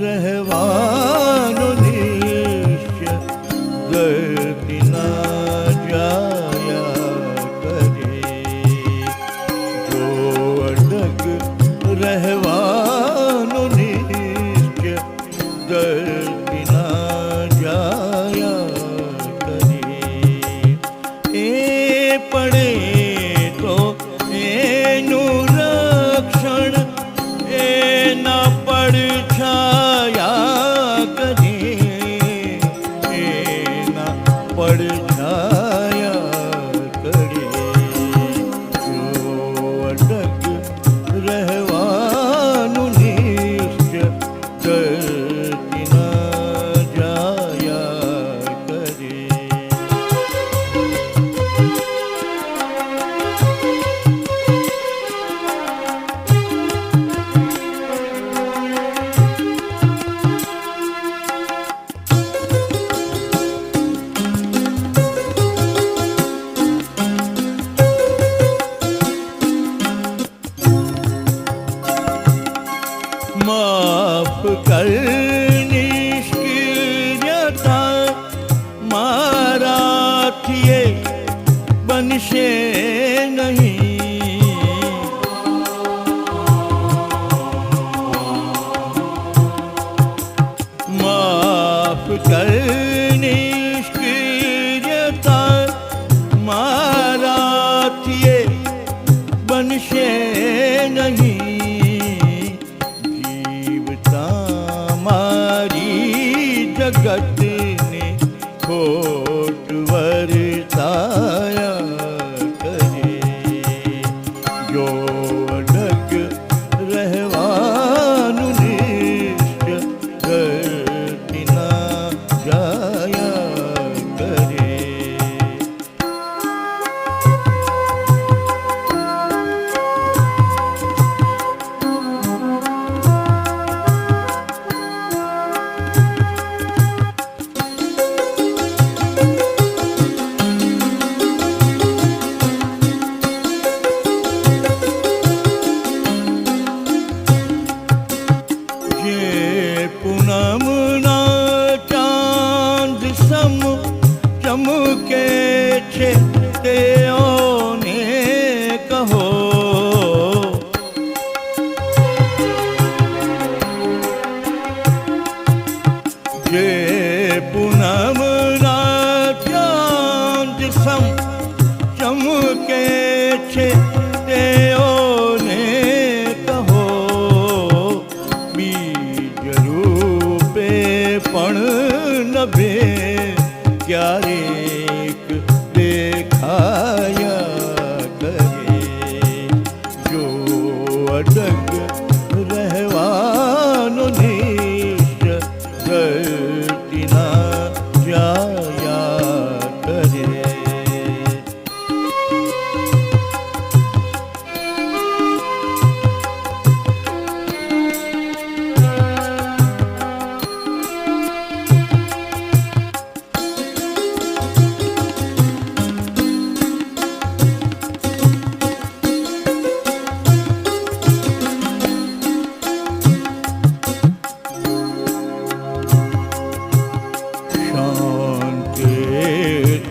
રહેવાનો નિશ્ચય ગતિ ના જાયા કરે. જો અડગ રહેવાનો નિશ્ચય ગતિ ના જાયા કરે. એ પડે તો એનું રક્ષણ એના પડછાયા કરે. એના પડછાયા કરે. જો અડગ રહેવાનું નિશ્ચય ગતિ ના જાયા કરે. માફ કર નિષ્ક્રિયતા મારાથી એ બનશે નહીં. માફ કર નિષ્ક્રિયતા મારાથી એ બનશે નહીં. જગતને ખોટ વર્તાયા કરે. જો અડગ રહેવાનું નિશ્ચય ગતિ ના જાયા કરે. પૂનમના ચાંદ સમ ચમકે છે તેઓને કહો. જે પૂનમના ચાંદ સમ ચમકે છે તેઓને કહો. પણ નભે ક્યારેક દેખાયા કરે. જો અડગ રહેવાનો નિશ્ચય ગતિ ના જાયા કરે.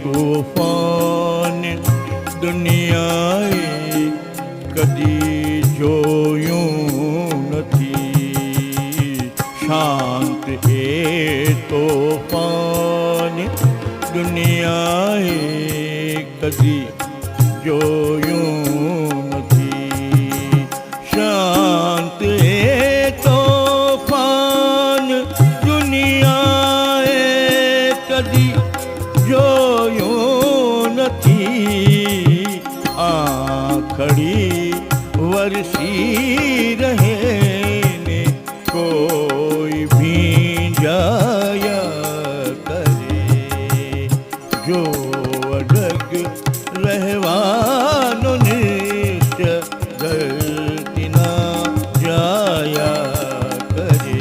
તોફાન દુનિયાએ કદી જોયું નથી. શાંત એ તોફાન દુનિયાએ કદી જોયું નથી. શાંત એ તોફાન દુનિયાએ કદી જોયું નથી. આખડી વરસી રહે ને કોઈ ભીંજાયા કરે. જો અડગ रहवानो निश्चय धरती ना जाया करे।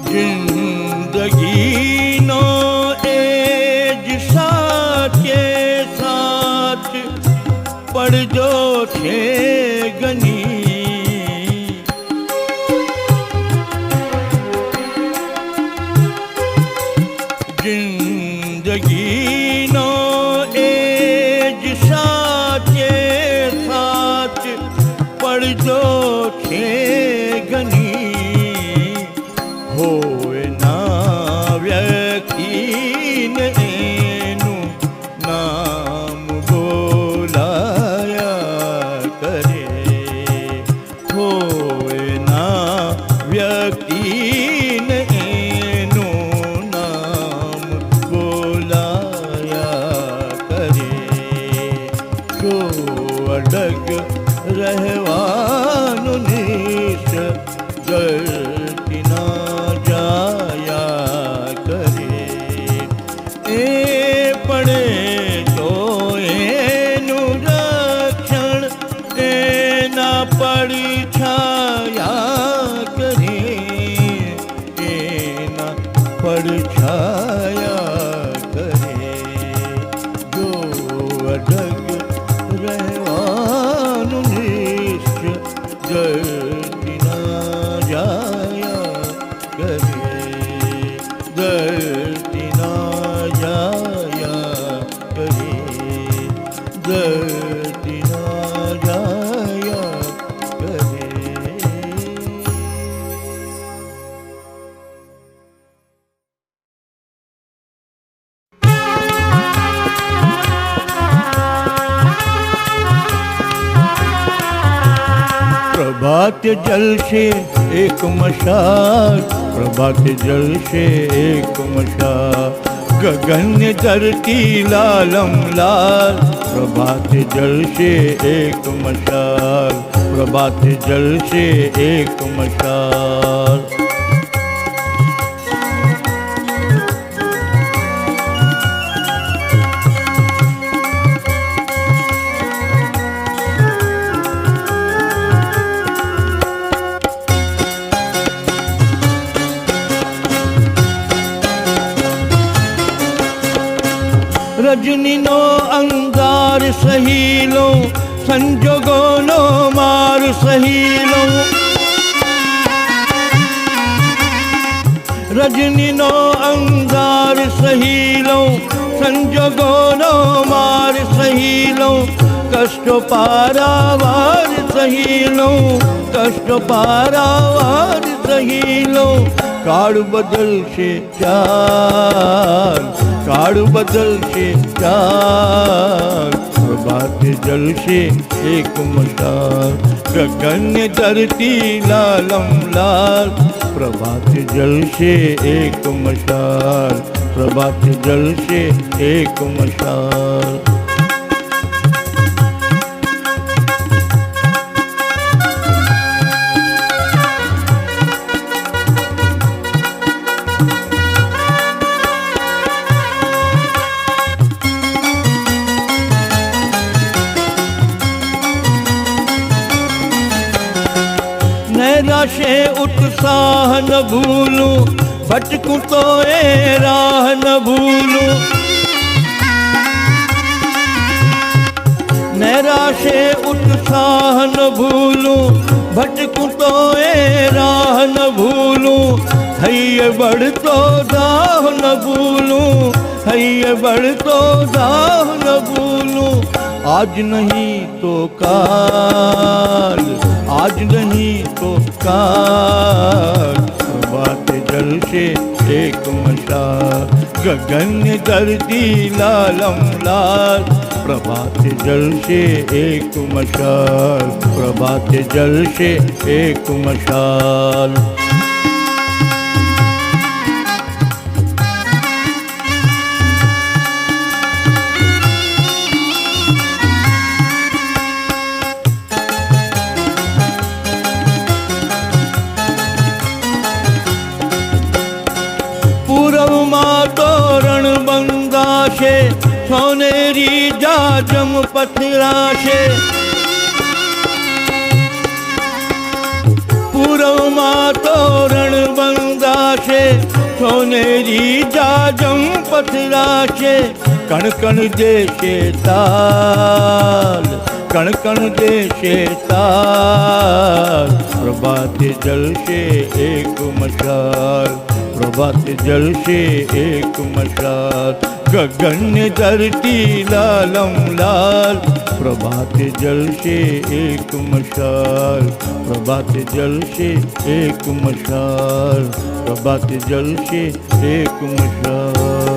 जिंदगी नो एज साथे साथ पड़ जो छे गनी। जिंदगी नो एज साथे साथ पड़ जो छे गनी। होए ना व्यक्ति ने एनु नाम बोलाया करे। होए ना व्यक्ति ने एनु नाम बोलाया करे। जो अडग रहवानु निश्चय धरती ना जाया करे। ए पड़े तो एनु रक्षण ए ना पड़ी छाया करे। ए ना पड़ छाया करे। जो अडग रहवानु निश्चय धरती ना जाया करे। धरती ना जाया करे। धरती ना जाया करे। प्रभात जल से एक मशाल। प्रभात जल से एक मशाल। गगन धरती लालम लाल। प्रभात जल से एक मशाल। प्रभात जल से एक मशाल। रजनी नो अंगार सहीलो। संजोगो नो मार सहीलो। रजनी नो अंगार सहीलो। संजोगो नो मार सहीलो। कष्ट पारावार सहीलो। कष्ट पारावार सहीलो। काળ बदल से चाल। काળ बदल से चाल। प्रभात जल से एक मशाल। गगन धरती लालम लाल। प्रभात जल से एक मशाल। प्रभात जल से एक मशाल। नैराशे उत्साह न भूलूं। भटकूं तो ए राह न भूलूं। नैराशे उत्साह न भूलूं। भटकूं तो ए राह न भूलूं। हैय बढ़ तो दाह न भूलूं। हैय बढ़ तो दाह न भूलूं। आज नहीं तो काल। आज नहीं तो काल। प्रभात जल से एक मशाल। गगन धरती लालम लाल। प्रभात जल से एक मशाल। प्रभात जल से एक मशाल। પથરાશે, સોનેરી જાજમ પથરાશે. પૂર્વમાં તોરણ બંધાશે, સોનેરી જાજમ પથરાશે. કણ કણ દેશે તાલ, કણ કણ દેશે તાલ. પ્રભાતે જલશે એક મશાલ, પ્રભાતે જલશે એક મશાલ. ગગન ધરતી લાલમ લાલ, પ્રભાતે જલશે એક મશાલ. પ્રભાતે જલશે એક મશાલ, પ્રભાતે જલશે એક મશાલ.